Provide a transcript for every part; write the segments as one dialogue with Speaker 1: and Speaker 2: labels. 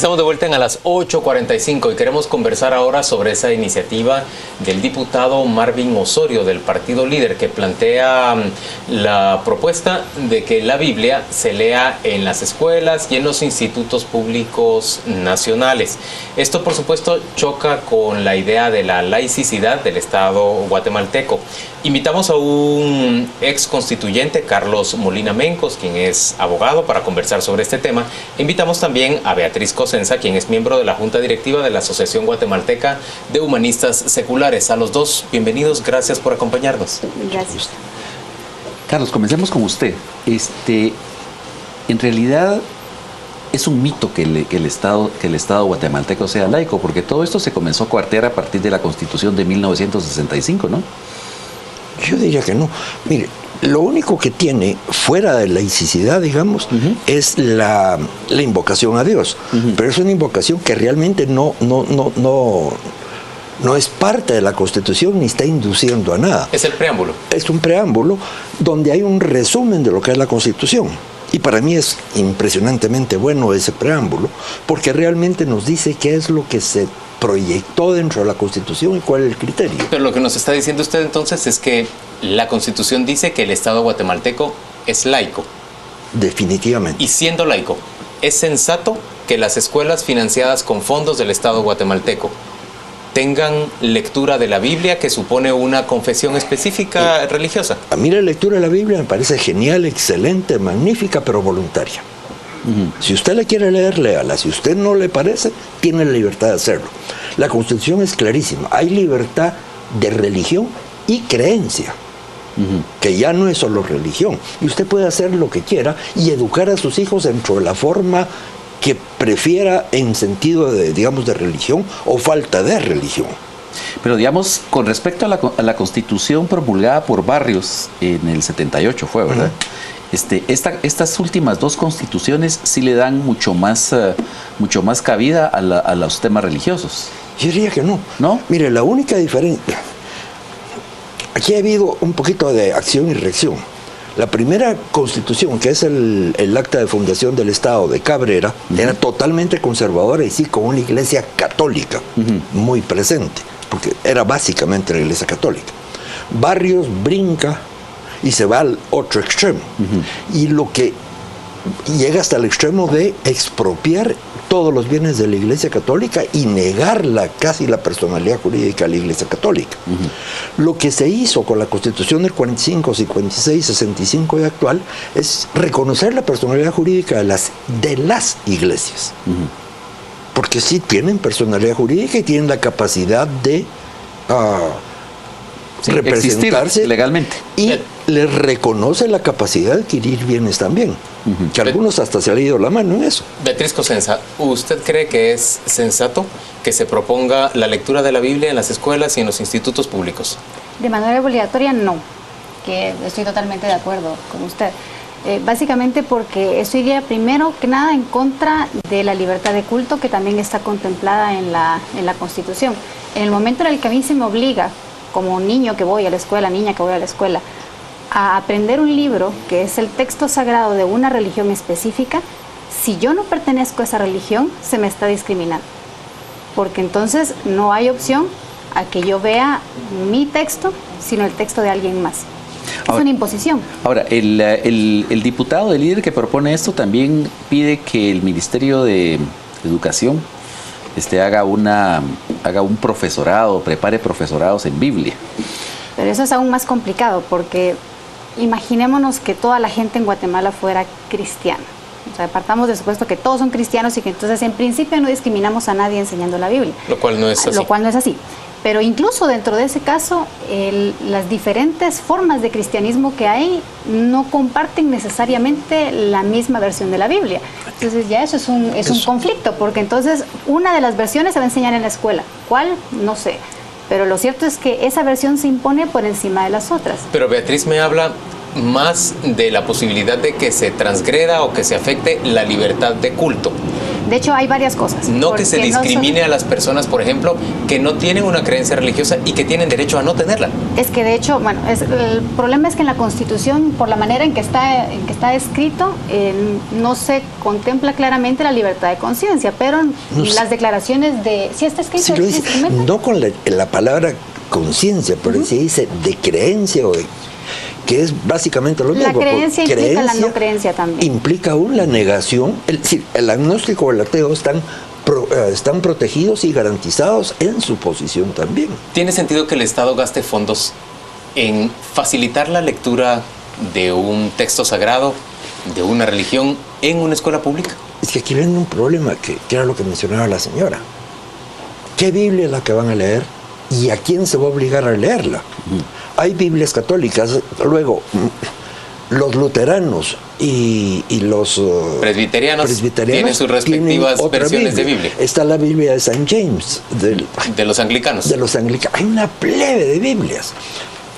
Speaker 1: Estamos de vuelta en a las 8:45 y queremos conversar ahora sobre esa iniciativa del diputado Marvin Osorio del Partido Líder, que plantea la propuesta de que la Biblia se lea en las escuelas y en los institutos públicos nacionales. Esto, por supuesto, choca con la idea de la laicidad del Estado guatemalteco. Invitamos a un ex constituyente, Carlos Molina Mencos, quien es abogado, para conversar sobre este tema. Invitamos también a Beatriz Cosenza, quien es miembro de la Junta Directiva de la Asociación Guatemalteca de Humanistas Seculares. A los dos, bienvenidos, gracias por acompañarnos.
Speaker 2: Gracias.
Speaker 3: Carlos, comencemos con usted. En realidad es un mito que el Estado guatemalteco sea laico, porque todo esto se comenzó a coartear a partir de la Constitución de 1965, ¿no?
Speaker 4: Yo diría que no. Mire, lo único que tiene fuera de laicidad, digamos, es la invocación a Dios. Pero es una invocación que realmente no es parte de la Constitución ni está induciendo a nada.
Speaker 1: Es el preámbulo.
Speaker 4: Es un preámbulo donde hay un resumen de lo que es la Constitución. Y para mí es impresionantemente bueno ese preámbulo, porque realmente nos dice qué es lo que se proyectó dentro de la Constitución y cuál es el criterio.
Speaker 1: Pero lo que nos está diciendo usted entonces es que la Constitución dice que el Estado guatemalteco es laico.
Speaker 4: Definitivamente.
Speaker 1: Y siendo laico, ¿es sensato que las escuelas financiadas con fondos del Estado guatemalteco tengan lectura de la Biblia, que supone una confesión específica religiosa?
Speaker 4: A mí la lectura de la Biblia me parece genial, excelente, magnífica, pero voluntaria. Si usted la quiere leer, léala. Si usted no le parece, tiene la libertad de hacerlo. La Constitución es clarísima. Hay libertad de religión y creencia, que ya no es solo religión. Y usted puede hacer lo que quiera y educar a sus hijos dentro de la forma que prefiera en sentido de, digamos, de religión o falta de religión.
Speaker 3: Pero digamos, con respecto a la Constitución promulgada por Barrios en el 78 fue, ¿verdad? Estas últimas dos constituciones sí le dan mucho más cabida a los temas religiosos.
Speaker 4: Yo diría que no.
Speaker 3: ¿No?
Speaker 4: Mire, la única diferencia... Aquí ha habido un poquito de acción y reacción. La primera constitución, que es el acta de fundación del Estado de Cabrera, era totalmente conservadora y sí con una iglesia católica muy presente, porque era básicamente la iglesia católica. Barrios brinca y se va al otro extremo. Y lo que llega hasta el extremo de expropiar todos los bienes de la Iglesia Católica y negarla casi la personalidad jurídica de la Iglesia Católica. Lo que se hizo con la Constitución del 45, 56, 65 y actual es reconocer la personalidad jurídica de las iglesias. Porque sí tienen personalidad jurídica y tienen la capacidad de representarse
Speaker 3: legalmente.
Speaker 4: Y les reconoce la capacidad de adquirir bienes también, que algunos hasta se han ido la mano en eso.
Speaker 1: Beatriz Cosenza, ¿usted cree que es sensato que se proponga la lectura de la Biblia en las escuelas y en los institutos públicos?
Speaker 2: De manera obligatoria, no, que estoy totalmente de acuerdo con usted. Básicamente porque eso iría primero que nada en contra de la libertad de culto, que también está contemplada en la Constitución. En el momento en el que a mí se me obliga, como niño que voy a la escuela, niña que voy a la escuela, a aprender un libro que es el texto sagrado de una religión específica, si yo no pertenezco a esa religión, se me está discriminando. Porque entonces no hay opción a que yo vea mi texto, sino el texto de alguien más. Es una imposición. Ahora,
Speaker 3: el diputado del Líder que propone esto también pide que el Ministerio de Educación haga un profesorado, prepare profesorados en Biblia.
Speaker 2: Pero eso es aún más complicado, porque imaginémonos que toda la gente en Guatemala fuera cristiana. O sea, partamos del supuesto que todos son cristianos y que entonces en principio no discriminamos a nadie enseñando la Biblia.
Speaker 1: Lo cual no es así.
Speaker 2: Pero incluso dentro de ese caso, las diferentes formas de cristianismo que hay no comparten necesariamente la misma versión de la Biblia. Entonces ya eso es un conflicto, porque entonces una de las versiones se va a enseñar en la escuela. ¿Cuál? No sé. Pero lo cierto es que esa versión se impone por encima de las otras.
Speaker 1: Pero Beatriz me habla más de la posibilidad de que se transgreda o que se afecte la libertad de culto.
Speaker 2: De hecho, hay varias cosas.
Speaker 1: No que se discrimine a las personas, por ejemplo, que no tienen una creencia religiosa y que tienen derecho a no tenerla.
Speaker 2: Es que de hecho, bueno, el problema es que en la Constitución, por la manera en que está escrito, no se contempla claramente la libertad de conciencia, pero las declaraciones de... ¿Sí está escrito?
Speaker 4: Sí lo dice, no con la palabra conciencia, pero se dice de creencia o de... que es básicamente lo mismo.
Speaker 2: La creencia implica la no creencia también.
Speaker 4: Implica aún la negación, el agnóstico o el ateo están protegidos y garantizados en su posición también.
Speaker 1: ¿Tiene sentido que el Estado gaste fondos en facilitar la lectura de un texto sagrado, de una religión, en una escuela pública?
Speaker 4: Es que aquí viene un problema, que era lo que mencionaba la señora. ¿Qué Biblia es la que van a leer? ¿Y a quién se va a obligar a leerla? Hay Biblias católicas, luego los luteranos y los
Speaker 1: presbiterianos tienen sus respectivas versiones de Biblia.
Speaker 4: Está la Biblia de Saint James,
Speaker 1: de los anglicanos.
Speaker 4: Hay una plebe de Biblias.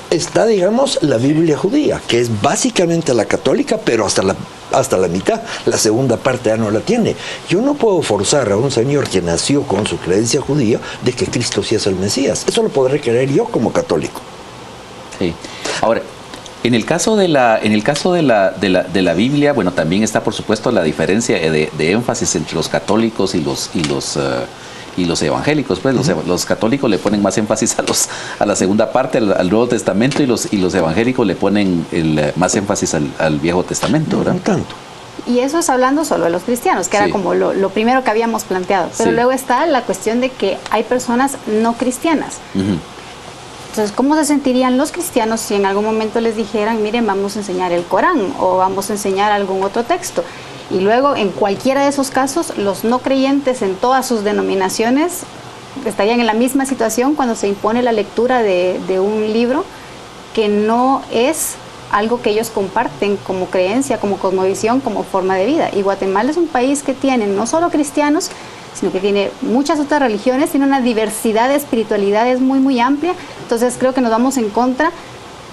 Speaker 4: Está, digamos, la Biblia judía, que es básicamente la católica, pero hasta la mitad. La segunda parte ya no la tiene. Yo no puedo forzar a un señor que nació con su creencia judía de que Cristo sí es el Mesías. Eso lo podré creer yo como católico.
Speaker 3: Sí. Ahora, en el caso de la Biblia, bueno, también está, por supuesto, la diferencia de énfasis entre los católicos y los evangélicos. Pues los católicos le ponen más énfasis a la segunda parte, al Nuevo Testamento, y los evangélicos le ponen más énfasis al Viejo Testamento, ¿verdad?
Speaker 4: No tanto.
Speaker 2: Y eso es hablando solo de los cristianos, que era como lo primero que habíamos planteado. Pero luego está la cuestión de que hay personas no cristianas. Entonces, ¿cómo se sentirían los cristianos si en algún momento les dijeran, miren, vamos a enseñar el Corán o vamos a enseñar algún otro texto? Y luego, en cualquiera de esos casos, los no creyentes en todas sus denominaciones estarían en la misma situación cuando se impone la lectura de un libro que no es algo que ellos comparten como creencia, como cosmovisión, como forma de vida. Y Guatemala es un país que tiene no solo cristianos, sino que tiene muchas otras religiones, tiene una diversidad de espiritualidades muy, muy amplia. Entonces creo que nos vamos en contra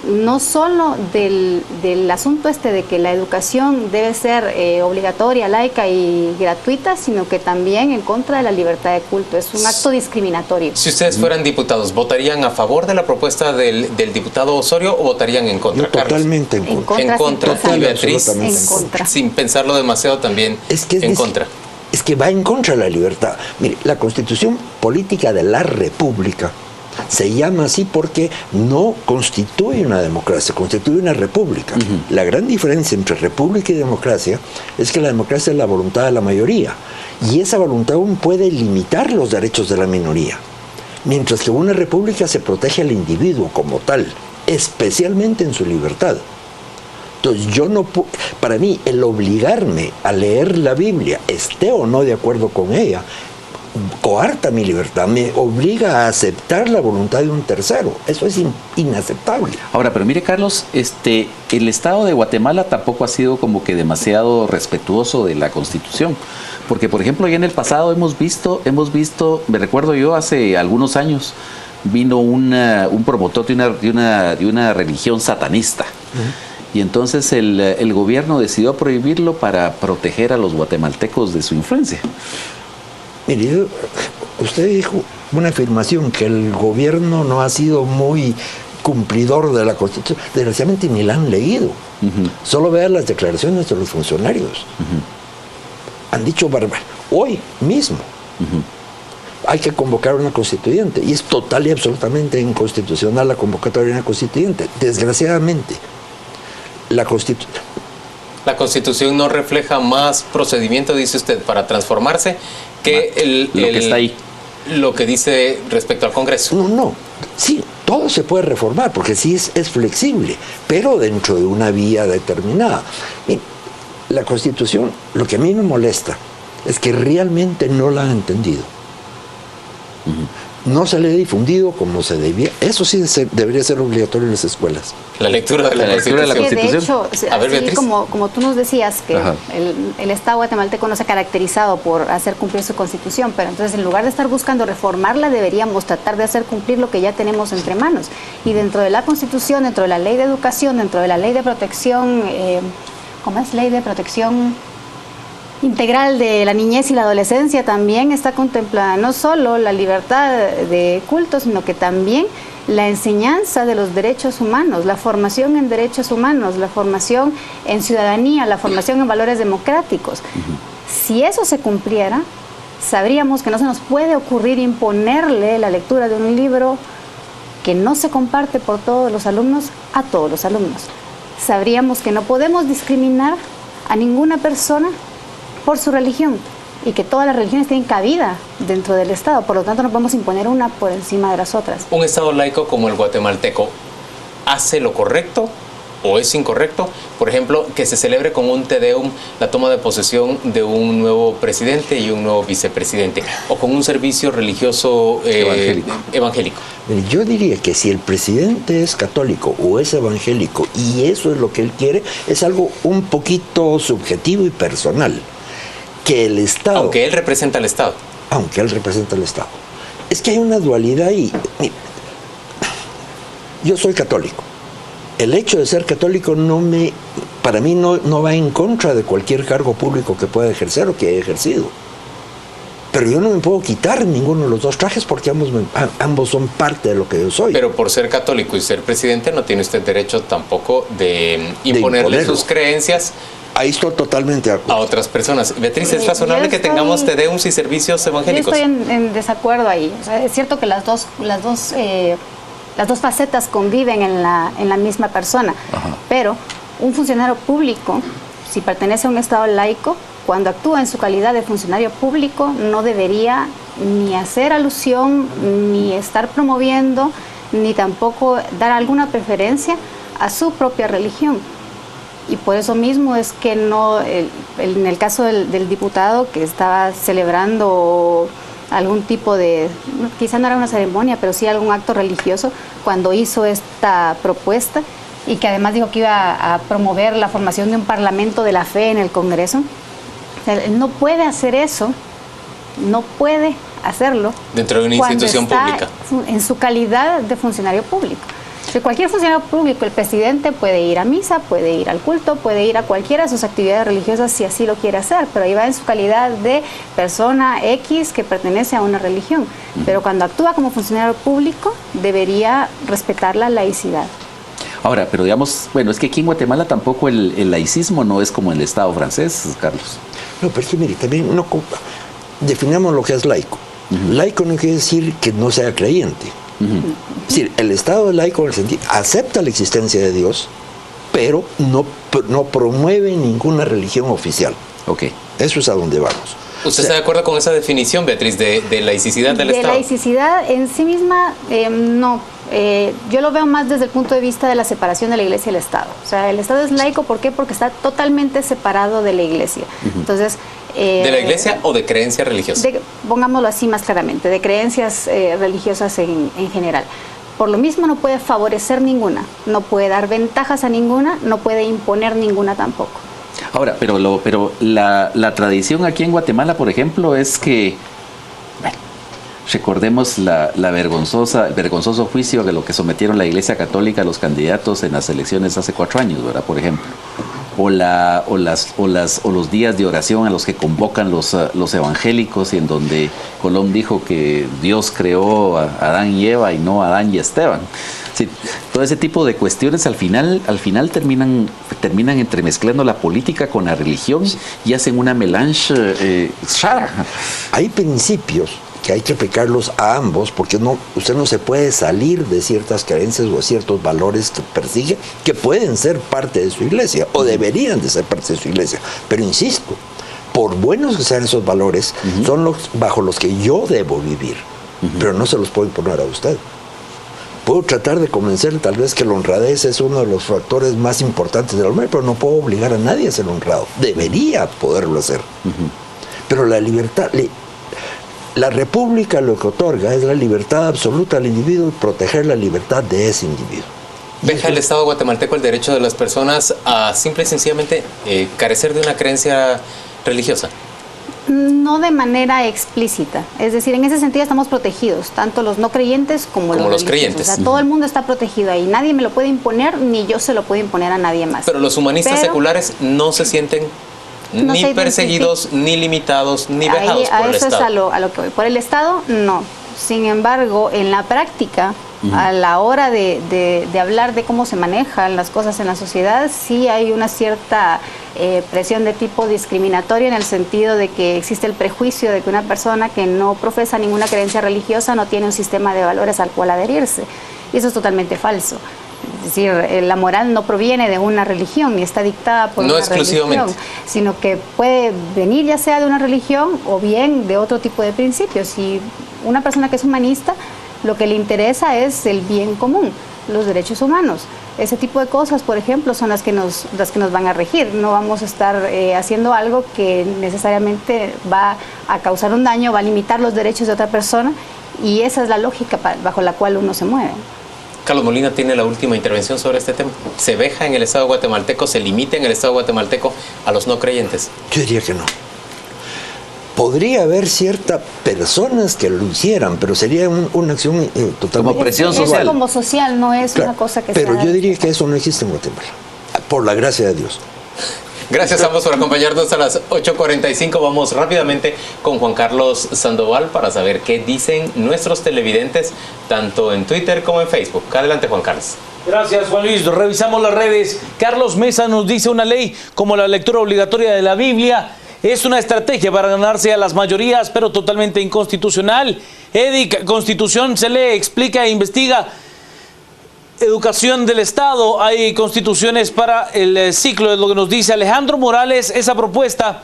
Speaker 2: no solo del asunto de que la educación debe ser obligatoria, laica y gratuita, sino que también en contra de la libertad de culto. Es un acto discriminatorio.
Speaker 1: Si ustedes fueran diputados, ¿votarían a favor de la propuesta del diputado Osorio o votarían en contra?
Speaker 4: Yo totalmente en contra.
Speaker 1: En contra.
Speaker 2: Total,
Speaker 1: y Beatriz,
Speaker 2: en contra.
Speaker 1: Sin pensarlo demasiado también, en contra.
Speaker 4: Es que va en contra de la libertad. Mire, la Constitución Política de la República se llama así porque no constituye una democracia, constituye una república. La gran diferencia entre república y democracia es que la democracia es la voluntad de la mayoría, y esa voluntad aún puede limitar los derechos de la minoría, mientras que una república se protege al individuo como tal, especialmente en su libertad. Entonces yo no para mí el obligarme a leer la Biblia, esté o no de acuerdo con ella, coarta mi libertad, me obliga a aceptar la voluntad de un tercero. Eso es inaceptable.
Speaker 3: Ahora, pero mire, Carlos, el Estado de Guatemala tampoco ha sido como que demasiado respetuoso de la Constitución, porque por ejemplo ya en el pasado hemos visto, me recuerdo yo hace algunos años, vino un promotor de una religión satanista. Y entonces el gobierno decidió prohibirlo para proteger a los guatemaltecos de su influencia.
Speaker 4: Mire, usted dijo una afirmación que el gobierno no ha sido muy cumplidor de la Constitución. Desgraciadamente ni la han leído. Solo vean las declaraciones de los funcionarios. Han dicho hoy mismo. Hay que convocar a una constituyente. Y es total y absolutamente inconstitucional la convocatoria de una constituyente. Desgraciadamente. La
Speaker 1: Constitución no refleja más procedimiento, dice usted, para transformarse que
Speaker 3: lo que está ahí.
Speaker 1: Lo que dice respecto al Congreso.
Speaker 4: No. Sí, todo se puede reformar porque sí es flexible, pero dentro de una vía determinada. Mira, la Constitución, lo que a mí me molesta es que realmente no la han entendido. No se le ha difundido como se debía. Eso sí debería ser obligatorio en las escuelas.
Speaker 1: La lectura de la Constitución.
Speaker 2: Que de hecho,
Speaker 1: a ver,
Speaker 2: así como tú nos decías, que el Estado guatemalteco no se ha caracterizado por hacer cumplir su Constitución, pero entonces en lugar de estar buscando reformarla, deberíamos tratar de hacer cumplir lo que ya tenemos entre manos. Y dentro de la Constitución, dentro de la Ley de Educación, dentro de la Ley de Protección, ¿cómo es? Ley de Protección... integral de la niñez y la adolescencia también está contemplada no solo la libertad de culto, sino que también la enseñanza de los derechos humanos, la formación en derechos humanos, la formación en ciudadanía, la formación en valores democráticos. Si eso se cumpliera, sabríamos que no se nos puede ocurrir imponerle la lectura de un libro que no se comparte por todos los alumnos a todos los alumnos. Sabríamos que no podemos discriminar a ninguna persona por su religión y que todas las religiones tienen cabida dentro del Estado, por lo tanto no podemos imponer una por encima de las otras.
Speaker 1: ¿Un Estado laico como el guatemalteco hace lo correcto o es incorrecto? Por ejemplo, que se celebre con un Te Deum la toma de posesión de un nuevo presidente y un nuevo vicepresidente, o con un servicio religioso evangélico.
Speaker 4: Yo diría que si el presidente es católico o es evangélico y eso es lo que él quiere, es algo un poquito subjetivo y personal. Que el Estado...
Speaker 1: Aunque él representa al Estado.
Speaker 4: Aunque él representa al Estado. Es que hay una dualidad ahí. Yo soy católico. El hecho de ser católico para mí no va en contra de cualquier cargo público que pueda ejercer o que haya ejercido. Pero yo no me puedo quitar ninguno de los dos trajes porque ambos son parte de lo que yo soy.
Speaker 1: Pero por ser católico y ser presidente no tiene usted derecho tampoco de imponerle sus creencias.
Speaker 4: Ahí estoy totalmente de acuerdo.
Speaker 1: A otras personas. Beatriz, ¿es razonable que tengamos Te Deums y servicios evangélicos?
Speaker 2: Yo estoy en desacuerdo ahí. O sea, es cierto que las dos facetas conviven en la misma persona. Ajá. Pero un funcionario público, si pertenece a un Estado laico, cuando actúa en su calidad de funcionario público, no debería ni hacer alusión, ni estar promoviendo, ni tampoco dar alguna preferencia a su propia religión. Y por eso mismo es que en el caso del diputado que estaba celebrando algún tipo de, quizá no era una ceremonia, pero sí algún acto religioso, cuando hizo esta propuesta y que además dijo que iba a promover la formación de un parlamento de la fe en el Congreso, o sea, él no puede hacer eso, no puede hacerlo
Speaker 1: dentro de una institución pública,
Speaker 2: en su calidad de funcionario público. De cualquier funcionario público, el presidente puede ir a misa, puede ir al culto, puede ir a cualquiera de sus actividades religiosas si así lo quiere hacer, pero ahí va en su calidad de persona X que pertenece a una religión. Pero cuando actúa como funcionario público, debería respetar la laicidad.
Speaker 3: Ahora, pero digamos, bueno, es que aquí en Guatemala tampoco el laicismo no es como en el Estado francés, Carlos.
Speaker 4: No, pero es que mire, también definamos lo que es laico. Laico no quiere decir que no sea creyente. Es decir, el Estado laico en el sentido acepta la existencia de Dios, pero no promueve ninguna religión oficial.
Speaker 3: Okay.
Speaker 4: Eso es a donde vamos.
Speaker 1: ¿Usted está de acuerdo con esa definición, Beatriz, de laicidad del Estado?
Speaker 2: De laicidad en sí misma, no. Yo lo veo más desde el punto de vista de la separación de la Iglesia y el Estado. O sea, el Estado es laico, ¿por qué? Porque está totalmente separado de la Iglesia. Entonces...
Speaker 1: ¿De la Iglesia o de creencia religiosa?
Speaker 2: Pongámoslo así más claramente, de creencias religiosas en general. Por lo mismo no puede favorecer ninguna, no puede dar ventajas a ninguna, no puede imponer ninguna tampoco.
Speaker 3: Ahora, pero la tradición aquí en Guatemala, por ejemplo, es que, bueno, recordemos el vergonzoso juicio de lo que sometieron la Iglesia Católica a los candidatos en las elecciones hace 4 años, ¿verdad? Por ejemplo. O los días de oración a los que convocan los evangélicos, y en donde Colón dijo que Dios creó a Adán y Eva y no a Adán y Esteban. Sí, todo ese tipo de cuestiones al final terminan entremezclando la política con la religión y hacen una melange rara.
Speaker 4: Hay principios que hay que aplicarlos a ambos, porque usted no se puede salir de ciertas creencias o ciertos valores que persigue, que pueden ser parte de su iglesia, o deberían de ser parte de su iglesia. Pero insisto, por buenos que sean esos valores, son los bajo los que yo debo vivir, pero no se los puedo imponer a usted. Puedo tratar de convencer tal vez que la honradez es uno de los factores más importantes del hombre, pero no puedo obligar a nadie a ser honrado. Debería poderlo hacer. Pero la libertad... La república lo que otorga es la libertad absoluta al individuo y proteger la libertad de ese individuo.
Speaker 1: ¿Deja el Estado guatemalteco el derecho de las personas a simple y sencillamente carecer de una creencia religiosa?
Speaker 2: No de manera explícita. Es decir, en ese sentido estamos protegidos, tanto los no creyentes como los
Speaker 1: creyentes.
Speaker 2: O sea, todo el mundo está protegido ahí. Nadie me lo puede imponer, ni yo se lo puedo imponer a nadie más.
Speaker 1: Pero los humanistas seculares no se sienten
Speaker 2: no
Speaker 1: ni
Speaker 2: se
Speaker 1: perseguidos, ni limitados, ni vejados por el
Speaker 2: eso
Speaker 1: Estado.
Speaker 2: es a lo que voy. Por el Estado, no. Sin embargo, en la práctica, a la hora de hablar de cómo se manejan las cosas en la sociedad, sí hay una cierta presión de tipo discriminatoria, en el sentido de que existe el prejuicio de que una persona que no profesa ninguna creencia religiosa no tiene un sistema de valores al cual adherirse. Y eso es totalmente falso. Es decir, la moral no proviene de una religión ni está dictada por una religión, sino que puede venir ya sea de una religión o bien de otro tipo de principios. Y una persona que es humanista, lo que le interesa es el bien común, los derechos humanos. Ese tipo de cosas, por ejemplo, son las que nos van a regir. No vamos a estar haciendo algo que necesariamente va a causar un daño, va a limitar los derechos de otra persona, y esa es la lógica bajo la cual uno se mueve.
Speaker 1: Carlos Molina tiene la última intervención sobre este tema. ¿Se veja en el Estado guatemalteco, se limita en el Estado guatemalteco a los no creyentes?
Speaker 4: Yo diría que no. Podría haber ciertas personas que lo hicieran, pero sería una acción totalmente...
Speaker 3: Como presión social.
Speaker 2: Es como social, no es una cosa que
Speaker 4: pero
Speaker 2: sea...
Speaker 4: yo diría que eso no existe en Guatemala, por la gracia de Dios.
Speaker 1: Gracias a ambos por acompañarnos a las 8:45. Vamos rápidamente con Juan Carlos Sandoval para saber qué dicen nuestros televidentes, tanto en Twitter como en Facebook. Adelante, Juan Carlos.
Speaker 5: Gracias, Juan Luis. Revisamos las redes. Carlos Mesa nos dice: una ley como la lectura obligatoria de la Biblia es una estrategia para ganarse a las mayorías, pero totalmente inconstitucional. Edic, Constitución se lee, explica e investiga. Educación del Estado, hay constituciones para el ciclo, es lo que nos dice Alejandro Morales. Esa propuesta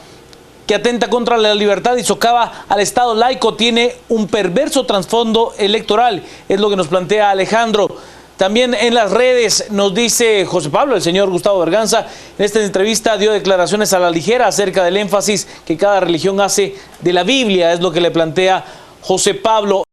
Speaker 5: que atenta contra la libertad y socava al Estado laico tiene un perverso trasfondo electoral, es lo que nos plantea Alejandro. También en las redes nos dice José Pablo, el señor Gustavo Berganza, en esta entrevista dio declaraciones a la ligera acerca del énfasis que cada religión hace de la Biblia, es lo que le plantea José Pablo.